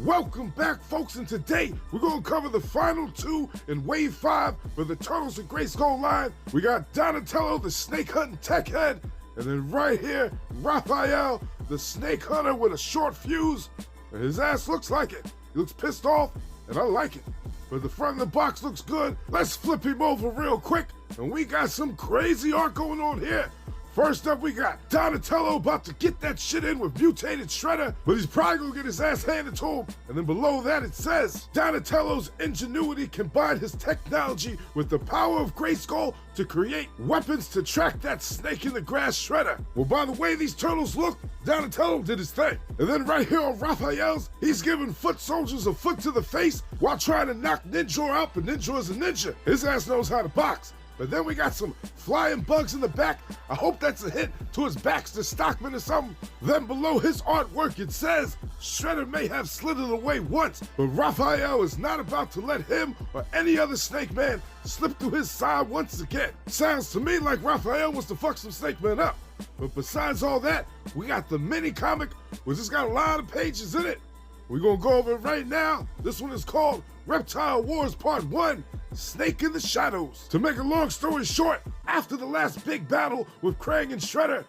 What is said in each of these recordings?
Welcome back, folks, and today we're going to cover the final two in Wave 5 for the Turtles and Grayskull line. We got Donatello, the snake hunting tech head, and then right here, Raphael, the snake hunter with a short fuse. And his ass looks like it. He looks pissed off, and I like it. But the front of the box looks good. Let's flip him over real quick, and we got some crazy art going on here. First up, we got Donatello about to get that shit in with mutated Shredder, but he's probably gonna get his ass handed to him. And then below that it says, Donatello's ingenuity combined his technology with the power of Grayskull to create weapons to track that snake in the grass Shredder. Well, by the way these turtles look, Donatello did his thing. And then right here on Raphael's, he's giving foot soldiers a foot to the face while trying to knock Ninja out, but Ninja is a ninja. His ass knows how to box. But then we got some flying bugs in the back. I hope that's a hint to his Baxter Stockman or something. Then below his artwork it says, Shredder may have slithered away once, but Raphael is not about to let him or any other Snake Man slip through his side once again. Sounds to me like Raphael wants to fuck some Snake Man up. But besides all that, we got the mini comic, which has got a lot of pages in it. We're gonna go over it right now. This one is called Reptile Wars Part 1, Snake in the Shadows. To make a long story short, after the last big battle with Krang and Shredder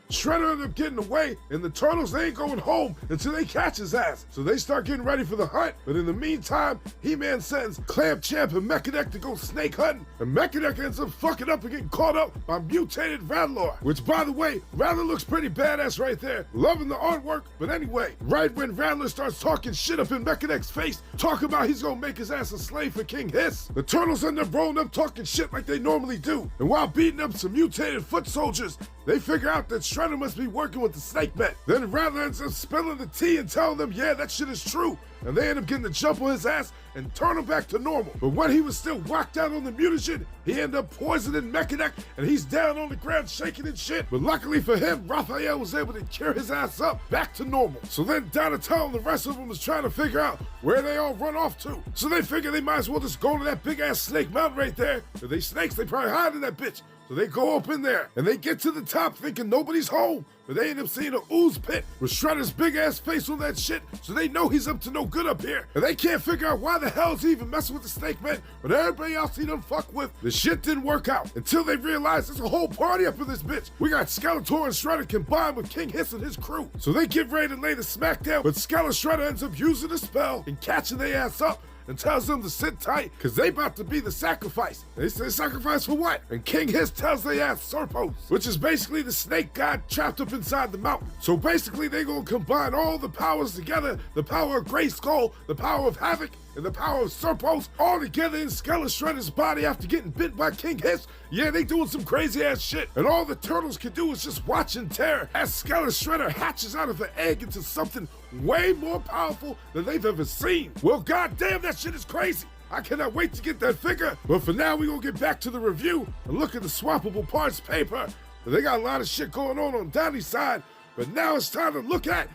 ended up getting away, and the Turtles, they ain't going home until they catch his ass. So they start getting ready for the hunt, but in the meantime, He-Man sends Clamp Champ and Mechaneck to go snake hunting, and Mechaneck ends up fucking up and getting caught up by mutated Rattler, which, by the way, Rattler looks pretty badass right there. Loving the artwork, but anyway, right when Rattler starts talking shit up in Mechaneck's face, talking about he's gonna make his ass a slave for King Hiss, the Turtles end up rolling up talking shit like they normally do, and while beating up some mutated foot soldiers, they figure out that Shredder must be working with the Snake Men. Then Rattler ends up spilling the tea and telling them, yeah, that shit is true. And they end up getting the jump on his ass and turn him back to normal. But when he was still whacked out on the mutagen, he ended up poisoning Mechaneck, and he's down on the ground shaking and shit. But luckily for him, Raphael was able to cure his ass up back to normal. So then Donatello and the rest of them was trying to figure out where they all run off to. So they figure they might as well just go to that big ass snake mountain right there. If they snakes, they probably hide in that bitch. So they go up in there, and they get to the top thinking nobody's home. But they end up seeing an ooze pit with Shredder's big-ass face on that shit, so they know he's up to no good up here. And they can't figure out why the hell is he even messing with the Snake Man, but everybody else he done fuck with, the shit didn't work out. Until they realize there's a whole party up in this bitch. We got Skeletor and Shredder combined with King Hiss and his crew. So they get ready to lay the smackdown, but Shredder ends up using a spell and catching their ass up, and tells them to sit tight, cause they about to be the sacrifice. They say sacrifice for what? And King Hiss tells they ass Serpos, which is basically the snake god trapped up inside the mountain. So basically they gonna combine all the powers together, the power of Grayskull, the power of Havoc, and the power of Serpos, all together in Shredder's body after getting bit by King Hiss. Yeah, they doing some crazy ass shit. And all the Turtles can do is just watch in terror as Shredder hatches out of an egg into something way more powerful than they've ever seen. Well, goddamn, that shit is crazy. I cannot wait to get that figure. But for now, we're gonna get back to the review and look at the swappable parts paper. They got a lot of shit going on Donnie's side, but now it's time to look at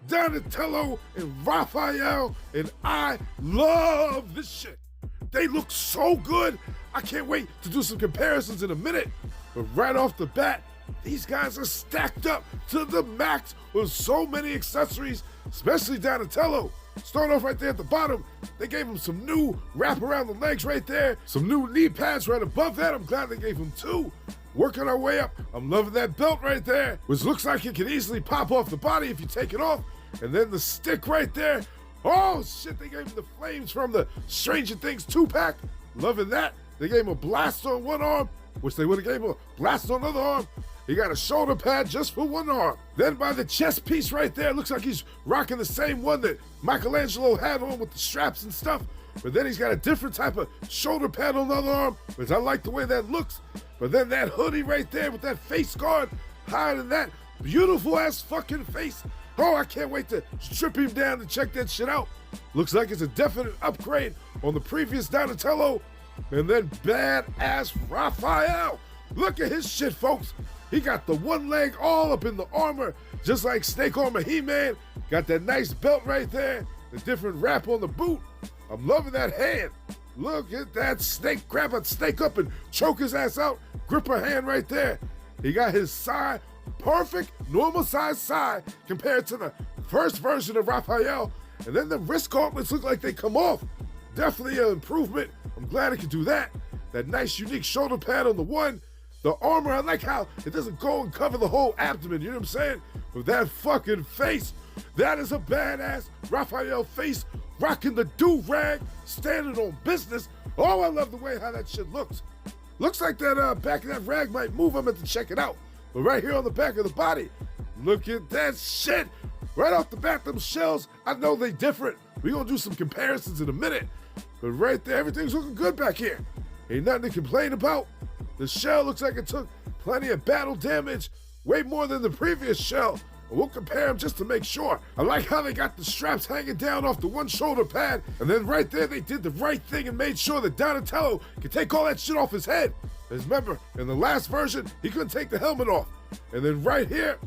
Donatello and Raphael, and I love this shit. They look so good. I can't wait to do some comparisons in a minute. But right off the bat, these guys are stacked up to the max with so many accessories, especially Donatello. Start off right there at the bottom. They gave him some new wrap around the legs right there, some new knee pads right above that. I'm glad they gave him two. Working our way up, I'm loving that belt right there, which looks like it can easily pop off the body if you take it off. And then the stick right there. Oh shit, they gave him the flames from the Stranger Things 2-pack. Loving that. They gave him a blast on one arm, which they would have gave him a blast on the other arm. He got a shoulder pad just for one arm. Then by the chest piece right there, looks like he's rocking the same one that Michelangelo had on with the straps and stuff. But then he's got a different type of shoulder pad on the other arm, which I like the way that looks. But then that hoodie right there with that face guard, hiding that beautiful ass fucking face. Oh, I can't wait to strip him down to check that shit out. Looks like it's a definite upgrade on the previous Donatello. And then badass Raphael. Look at his shit, folks. He got the one leg all up in the armor, just like Snake Armor He-Man. Got that nice belt right there, the different wrap on the boot. I'm loving that hand. Look at that snake. Grab a snake up and choke his ass out. Grip a hand right there. He got his side, perfect normal size side compared to the first version of Raphael. And then the wrist gauntlets look like they come off. Definitely an improvement. I'm glad it can do that. That nice unique shoulder pad on the one. The armor, I like how it doesn't go and cover the whole abdomen, you know what I'm saying? But that fucking face, that is a badass Raphael face, rocking the do-rag, standing on business. Oh, I love the way how that shit looks. Looks like that back of that rag might move. I'm going to check it out. But right here on the back of the body, look at that shit. Right off the bat, them shells, I know they different. We're going to do some comparisons in a minute. But right there, everything's looking good back here. Ain't nothing to complain about. The shell looks like it took plenty of battle damage, way more than the previous shell. We'll compare them just to make sure. I like how they got the straps hanging down off the one shoulder pad, and then right there they did the right thing and made sure that Donatello could take all that shit off his head. Because remember, in the last version, he couldn't take the helmet off. And then right here,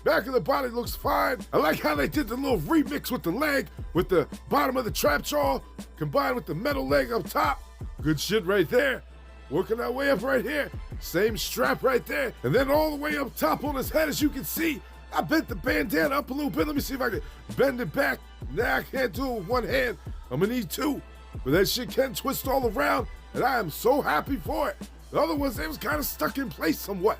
back of the body looks fine. I like how they did the little remix with the leg, with the bottom of the trap jaw, combined with the metal leg up top. Good shit right there. Working our way up right here. Same strap right there. And then all the way up top on his head, as you can see, I bent the bandana up a little bit. Let me see if I can bend it back. Nah, I can't do it with one hand. I'm gonna need two. But that shit can twist all around, and I am so happy for it. The other ones, they was kind of stuck in place somewhat.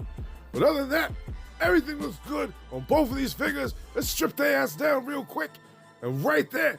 But other than that, everything looks good on both of these figures. Let's strip their ass down real quick. And right there,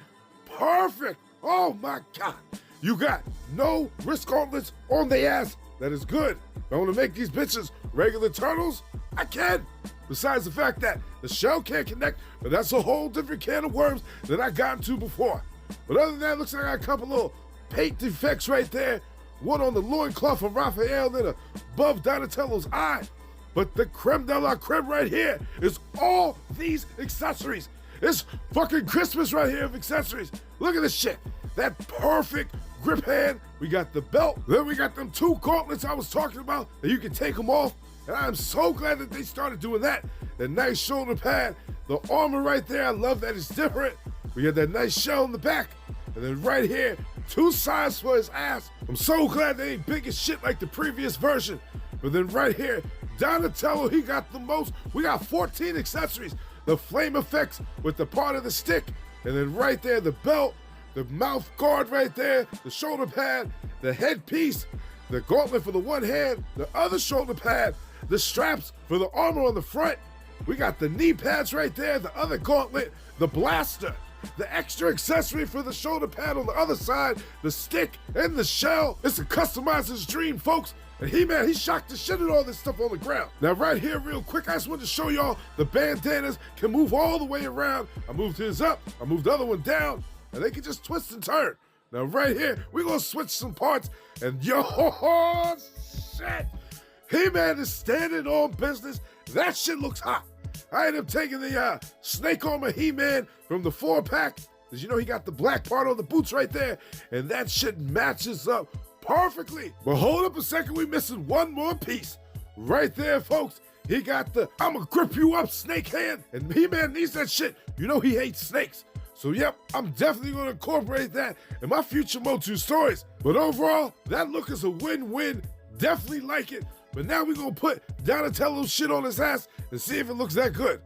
perfect. Oh my God. You got no wrist gauntlets on the ass. That is good. If I want to make these bitches regular turtles, I can. Besides the fact that the shell can't connect, but that's a whole different can of worms that I got into before. But other than that, looks like I got a couple little paint defects right there. One on the loincloth of Raphael, then above Donatello's eye. But the creme de la creme right here is all these accessories. It's fucking Christmas right here of accessories. Look at this shit. That perfect grip hand. We got the belt. Then we got them two gauntlets I was talking about that you can take them off. And I'm so glad that they started doing that. That nice shoulder pad. The armor right there. I love that it's different. We got that nice shell in the back. And then right here, two sides for his ass. I'm so glad they ain't big as shit like the previous version. But then right here, Donatello, he got the most. We got 14 accessories. The flame effects with the part of the stick. And then right there, the belt. The mouth guard right there, the shoulder pad, the headpiece, the gauntlet for the one hand, the other shoulder pad, the straps for the armor on the front. We got the knee pads right there, the other gauntlet, the blaster, the extra accessory for the shoulder pad on the other side, the stick, and the shell. It's a customizer's dream, folks. And He-Man, he shocked the shit out of all this stuff on the ground. Now right here, real quick, I just wanted to show y'all the bandanas can move all the way around. I moved his up, I moved the other one down. And they can just twist and turn. Now right here, we're gonna switch some parts, and yo, shit! He-Man is standing on business. That shit looks hot. I ended up taking the snake armor He-Man from the 4-pack. As you know, he got the black part on the boots right there, and that shit matches up perfectly. But hold up a second, we missing one more piece. Right there, folks. He got the I'ma grip you up snake hand, and He-Man needs that shit. You know he hates snakes. So yep, I'm definitely gonna incorporate that in my future Motu stories. But overall, that look is a win-win. Definitely like it. But now we're gonna put Donatello's shit on his ass and see if it looks that good.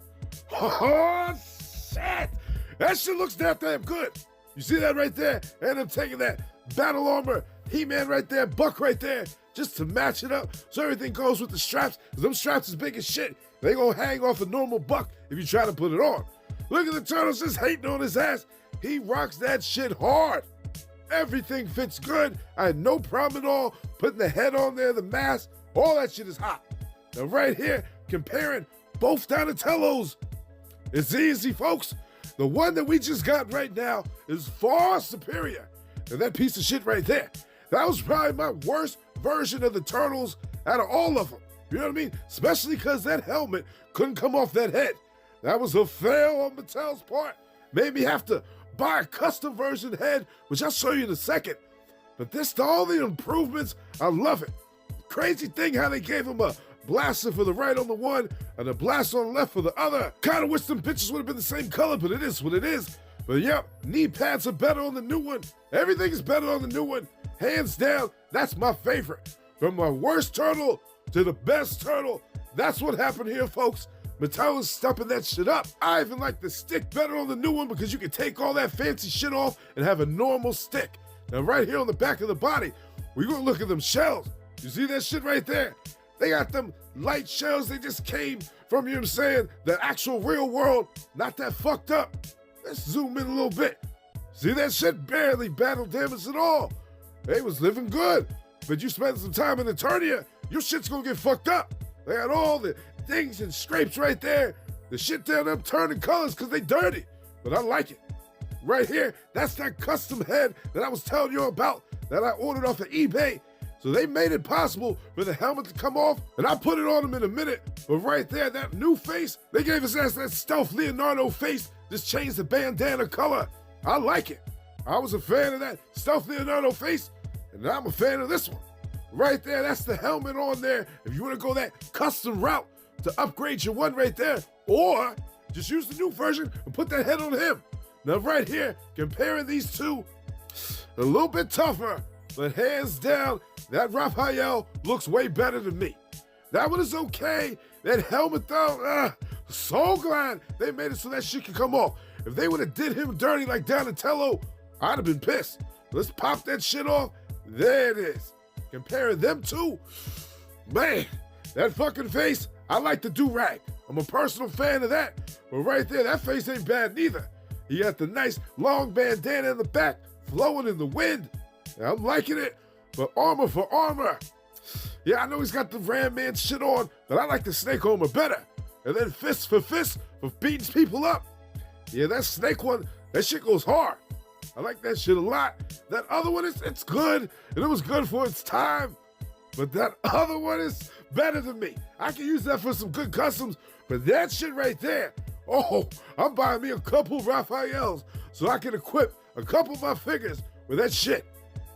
Oh shit! That shit looks that damn good. You see that right there? And I'm taking that battle armor, He-Man right there, Buck right there, just to match it up so everything goes with the straps. Cause them straps is big as shit. They gonna hang off a normal Buck if you try to put it on. Look at the Turtles just hating on his ass. He rocks that shit hard. Everything fits good. I had no problem at all putting the head on there, the mask. All that shit is hot. Now right here, comparing both Donatellos. It's easy, folks. The one that we just got right now is far superior than that piece of shit right there. That was probably my worst version of the Turtles out of all of them. You know what I mean? Especially because that helmet couldn't come off that head. That was a fail on Mattel's part. Made me have to buy a custom version head, which I'll show you in a second. But this, all the improvements, I love it. Crazy thing how they gave him a blaster for the right on the one and a blaster on the left for the other. Kind of wish them pictures would have been the same color, but it is what it is. But yep, knee pads are better on the new one. Everything is better on the new one. Hands down, that's my favorite. From my worst turtle to the best turtle, that's what happened here, folks. Mattel's stepping that shit up. I even like the stick better on the new one because you can take all that fancy shit off and have a normal stick. Now right here on the back of the body, we're gonna look at them shells. You see that shit right there? They got them light shells. They just came from, you know what I'm saying, the actual real world, not that fucked up. Let's zoom in a little bit. See that shit? Barely battle damage at all. They was living good. But you spend some time in Eternia, your shit's gonna get fucked up. They got all the things and scrapes right there. The shit down them turning colors because they dirty. But I like it. Right here, that's that custom head that I was telling you about that I ordered off of eBay. So they made it possible for the helmet to come off, and I'll put it on him in a minute. But right there, that new face, they gave us that stealth Leonardo face, just changed the bandana color. I like it. I was a fan of that stealth Leonardo face, and I'm a fan of this one. Right there, that's the helmet on there. If you want to go that custom route to upgrade your one right there, or just use the new version and put that head on him. Now right here, comparing these two, a little bit tougher, but hands down, that Raphael looks way better than me. That one is okay. That helmet though, so glad they made it so that shit could come off. If they would have did him dirty like Donatello, I'd have been pissed. Let's pop that shit off. There it is. Comparing them two, man, that fucking face, I like the do-rag. I'm a personal fan of that. But right there, that face ain't bad neither. He got the nice long bandana in the back, flowing in the wind. I'm liking it, but armor for armor. Yeah, I know he's got the Ram Man shit on, but I like the snake armor better. And then fist for beating people up. Yeah, that snake one, that shit goes hard. I like that shit a lot. That other one, it's good, and it was good for its time. But that other one is better than me. I can use that for some good customs, but that shit right there, oh, I'm buying me a couple Raphaels so I can equip a couple of my figures with that shit.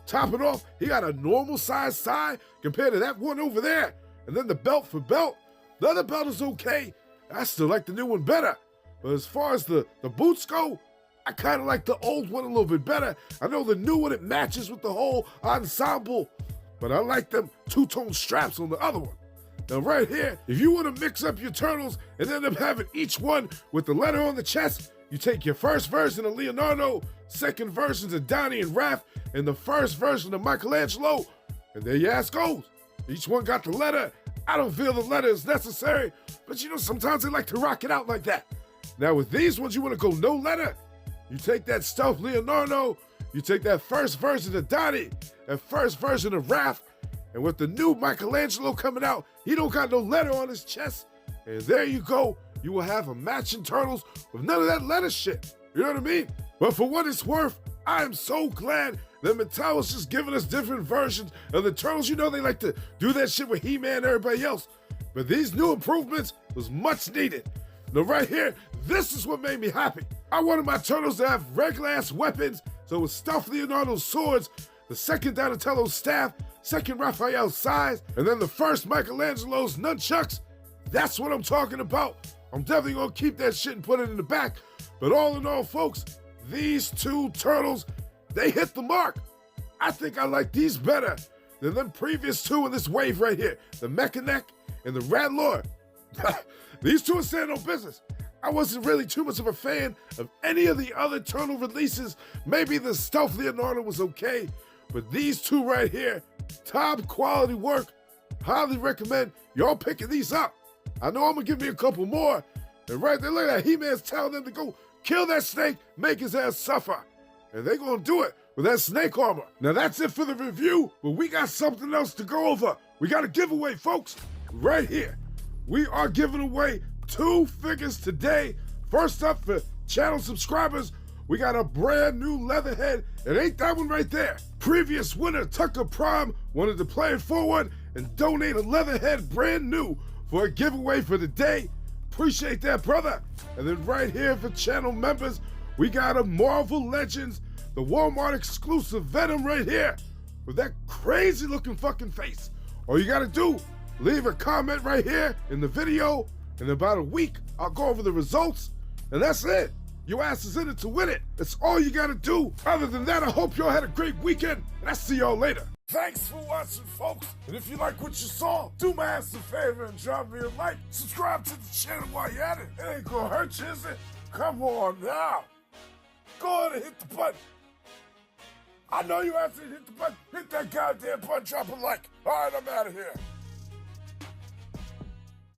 Topping off, he got a normal size side compared to that one over there. And then the belt for belt, the other belt is okay. I still like the new one better. But as far as the boots go, I kind of like the old one a little bit better. I know the new one, it matches with the whole ensemble, but I like them two-tone straps on the other one. Now right here, if you want to mix up your turtles and end up having each one with the letter on the chest, you take your first version of Leonardo, second versions of Donnie and Raph, and the first version of Michelangelo, and there your ass goes. Each one got the letter. I don't feel the letter is necessary, but you know, sometimes they like to rock it out like that. Now with these ones, you want to go no letter. You take that stealth Leonardo, you take that first version of Donnie, that first version of Raph, and with the new Michelangelo coming out, he don't got no letter on his chest, and there you go. You will have a matching turtles with none of that letter shit. You know what I mean? But for what it's worth, I am so glad that Mattel is just giving us different versions of the turtles. You know they like to do that shit with He-Man and everybody else. But these new improvements was much needed. Now right here, this is what made me happy. I wanted my turtles to have regular ass weapons, so with stuffed Leonardo's swords, the second Donatello's staff, second Raphael's size, and then the first Michelangelo's nunchucks. That's what I'm talking about. I'm definitely gonna keep that shit and put it in the back. But all in all, folks, these two turtles, they hit the mark. I think I like these better than them previous two in this wave right here, the Mechaneck and the Ratlord. These two are saying no business. I wasn't really too much of a fan of any of the other turtle releases. Maybe the Stealth Leonardo was okay, but these two right here, top quality work. Highly recommend y'all picking these up. I know I'm gonna give me a couple more. And right there, look at that, He-Man's telling them to go kill that snake, make his ass suffer. And they gonna do it with that snake armor. Now that's it for the review, but we got something else to go over. We got a giveaway, folks, right here. We are giving away 2 figures today. First up, for channel subscribers, we got a brand new Leatherhead. It ain't that one right there. Previous winner, Tucker Prime, wanted to play it forward and donate a Leatherhead brand new for a giveaway for the day. Appreciate that, brother. And then right here for channel members, we got a Marvel Legends, the Walmart exclusive Venom right here with that crazy looking fucking face. All you gotta do, leave a comment right here in the video. In about a week, I'll go over the results, and that's it. Your ass is in it to win it. That's all you gotta do. Other than that, I hope y'all had a great weekend, and I'll see y'all later. Thanks for watching, folks. And if you like what you saw, do my ass a favor and drop me a like. Subscribe to the channel while you're at it. It ain't gonna hurt you, is it? Come on now. Go ahead and hit the button. I know you have to hit the button. Hit that goddamn button, drop a like. All right, I'm out of here.